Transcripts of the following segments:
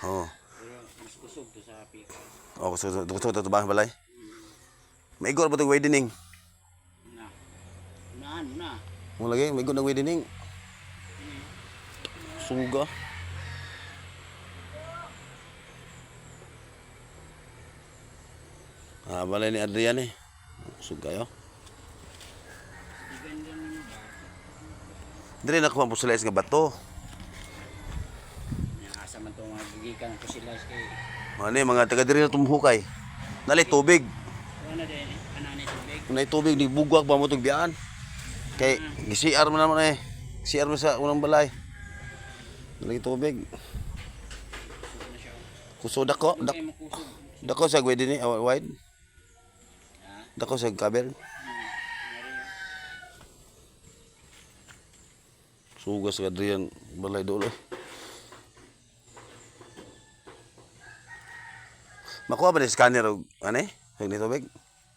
Oh. Pero mas kusog to sa pikas. Oh, gusto to ba balay? Maigor ba 'tong widening? Na. Unahan mo na. Mo lagi, maigor ng widening. Suga. Ah, balay ni Adrian eh. Suga yo. Digan lang mo ba? Dire na ko pusilis nga bato. Asa man to mga gigikan ko sila kay Ano mga taga dire na tumuhukay. Dali tubig. ano din anani tubig. Nay tubig ni bugwag ba mo tong biyaan. Kay gisiar man naman eh. CR mo sa unang balay. Dali tubig. Kusog na siya. Kusod ako. Kay makusog. Dako sa gwede ni wide. Ha? Dako sa kabel. Sugas ka Adrian balay dolo. Makuha ba ni scanner og ani? Ang ni tubig?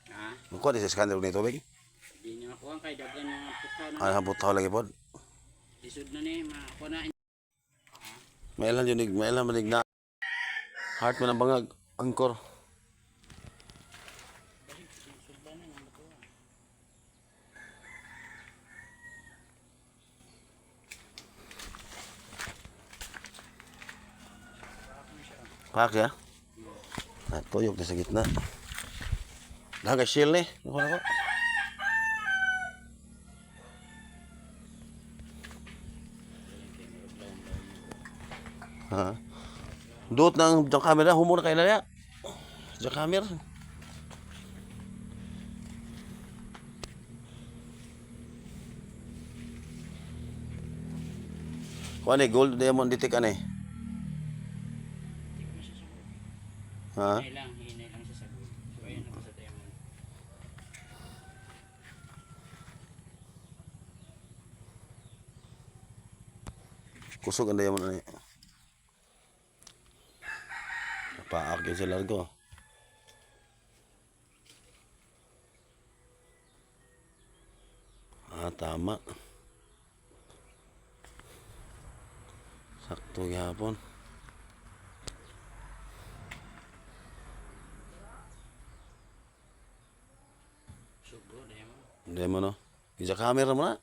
Ha? Makuha ni scanner og ni tubig? Di niya makuha kay daghan mga pukaw na. Ah, butaw lagi pod. Isud na ni makuha na. Mailan yun, mailan manig na. Heart man ang bangag, angkor. Pak ya? Ah, tuyok na sa gitna. Daga shield ni. Nakuha na ko. Ha? Duot ng camera, humo na kayo na ya. Camera. Kuha ni, gold diamond ditik ani. Ha? Hinay lang siya sa gold. So ayun ako sa diamond. Kusog ang diamond ani. Paak yun sa largo. Ah, tama. Sakto gihapon. Sugo diamond. Hindi mo no. Isa camera mo na.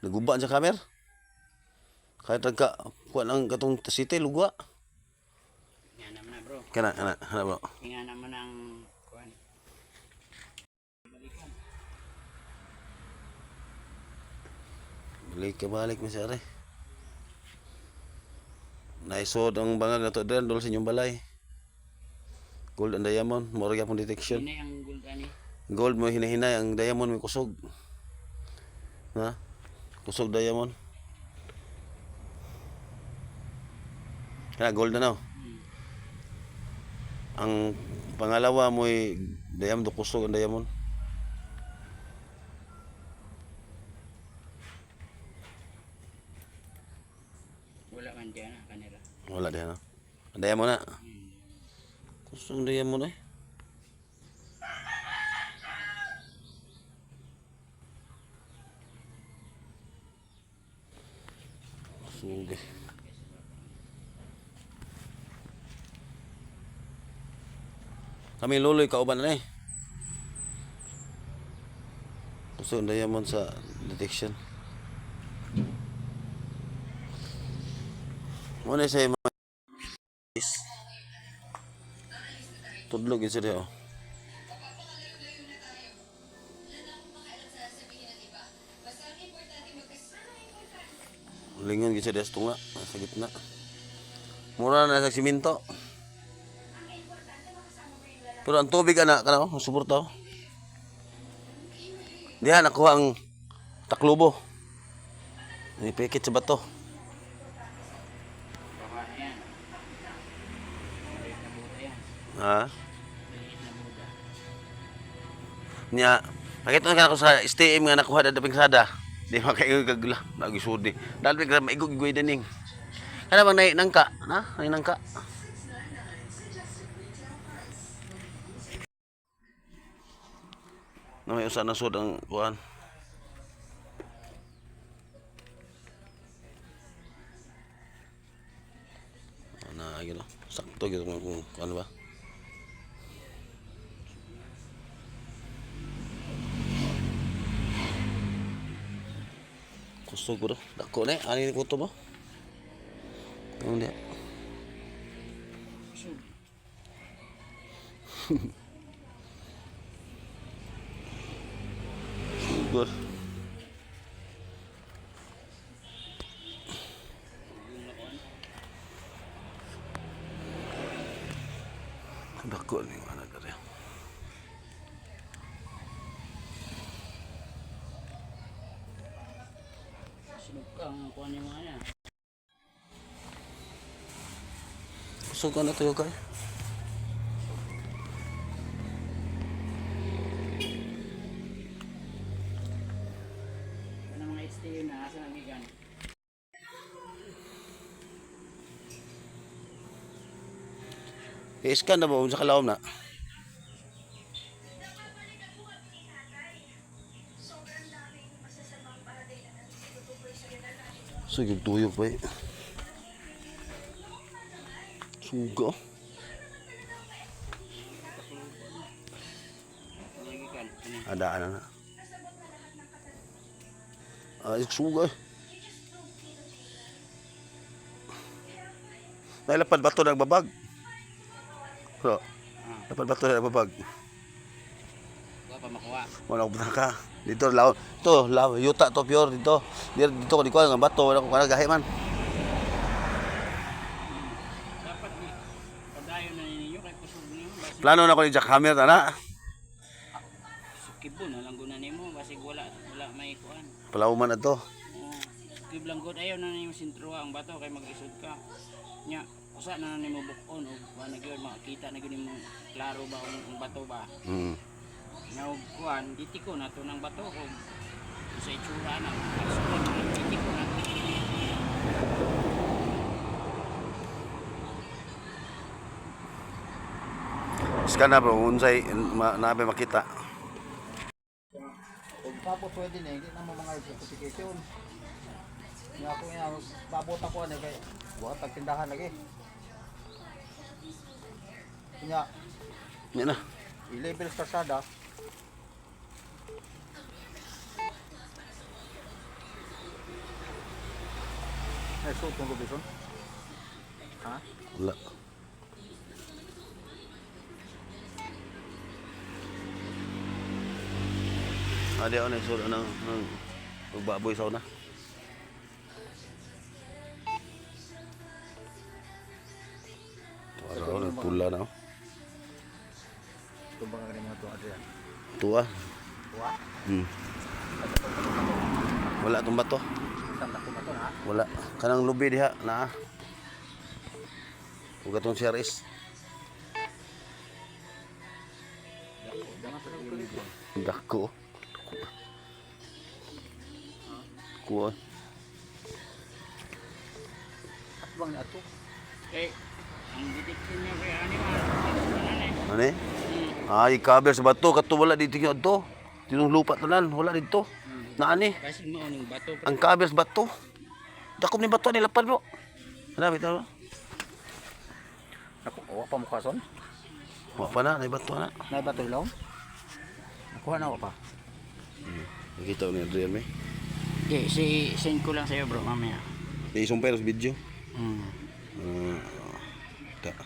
Naguba sa camera. Kahit nagka, kuha lang katong city, lugwa. Nga naman na bro. Kana, bro. Nga naman ang kuan. Balik mo siya rin. Naisod ang bangag na to din, doon sa inyong balay. Gold and diamond, mura gyapon detection. Hinay ang gold ani. Gold mo hinahinay, ang diamond may kusog. Ha? Kusog diamond. Kaya gold na no. Ang pangalawa mo diamond kusog ang diamond. Wala man diyan kanila. Wala din no. Ang diamond na. Kusog ang diamond eh. Kusog eh. Kami luloy kauban na eh. Kusog ang diamond sa detection. Muna sa mga tudlog yun siya oh. Lingon yun siya sa tunga, sa gitna. Mura na sa siminto. Pero ang tubig anak ka na oh, suporta oh. Diyan nakuha ang taklubo. Ipikit sa bato. Baka yan. Maliit na buta yan. Ha? Maliit na buta. Nya, nakita na ako sa STM nga nakuha na daping sada. Di makaingon kagula, nagisudi. Dahil bigla maigog-igoy dining. Kana bang nangka, na? Nangka. Na may usa na sud ang kuan. Na gitu. Sakto gitu kung ano ba. Kusog bro. Dako na ani ni kuto mo. Ano dia? Sugar. Dako ni mana kare. Sinugkang kuha niya mga na. Kusog ka na tayo kay. Ano mga STU na asa nagigan. I-scan na ba sa kalawom na? So, yung tuyok pa eh. Suga. Nagigan. Adaan na. Ay, suga eh. Nailapad ba ito nagbabag? So, lapad ba ito nagbabag? Kuha pa makuha. Wala ko ka. Dito law. Ito law yuta to pure dito. Dito ko di ko ng bato wala ko kana gahi man. Dapat ni padayon na ninyo kay kusog niyo. Basig Plano na ko ni jackhammer na. sukibon na lang guna nimo basig wala may kuan. Palawman na to. Sukib lang gud ayaw na nimo sintro ang bato kay mag-isod ka. Nya usa na nimo bukon og kuan na gyud makita na gyud nimo klaro ba ang bato ba. Now kuan ditiko na to ng bato ko sa itsura na ditiko na. Scan na bro, unsay nabe makita. Kung papo pwede na, hindi na mo mga certification. Nga ako nga, babot ako na kay buhat tagtindahan lagi. Nga, Yan na. i-label sa kalsada. Ay, suot mong gubison? Ha? Wala. Adi ako na sura ng baboy sa una. Tuwa ako pula na. Ito ba nga rin mga tuwa dyan? Tuwa. Tuwa? Wala tong bato. Isang dako ba ito ha? Wala. Kanang lubi diha na. Ug atong CRS. Dako. Kuha. At bang na ito? Eh ang didikin niya kay ani man. Ano eh? Ay, cover sa bato. Kato wala dito yung ato. Tinong lupa tanan. Wala dito. Naani. Basig mo ning bato. Ang cover sa bato. Dakop ni bato nilapad bro. Hanap ito bro. Ako, awa pa mukha son? Wa pa na. Nay bato na. Nay ba ito ilaw? Nakuha na ako pa. Nakita ko ni Adrian may. Okay, send ko lang sa iyo bro mamaya. May isang pero sa video. Hmm. Ta.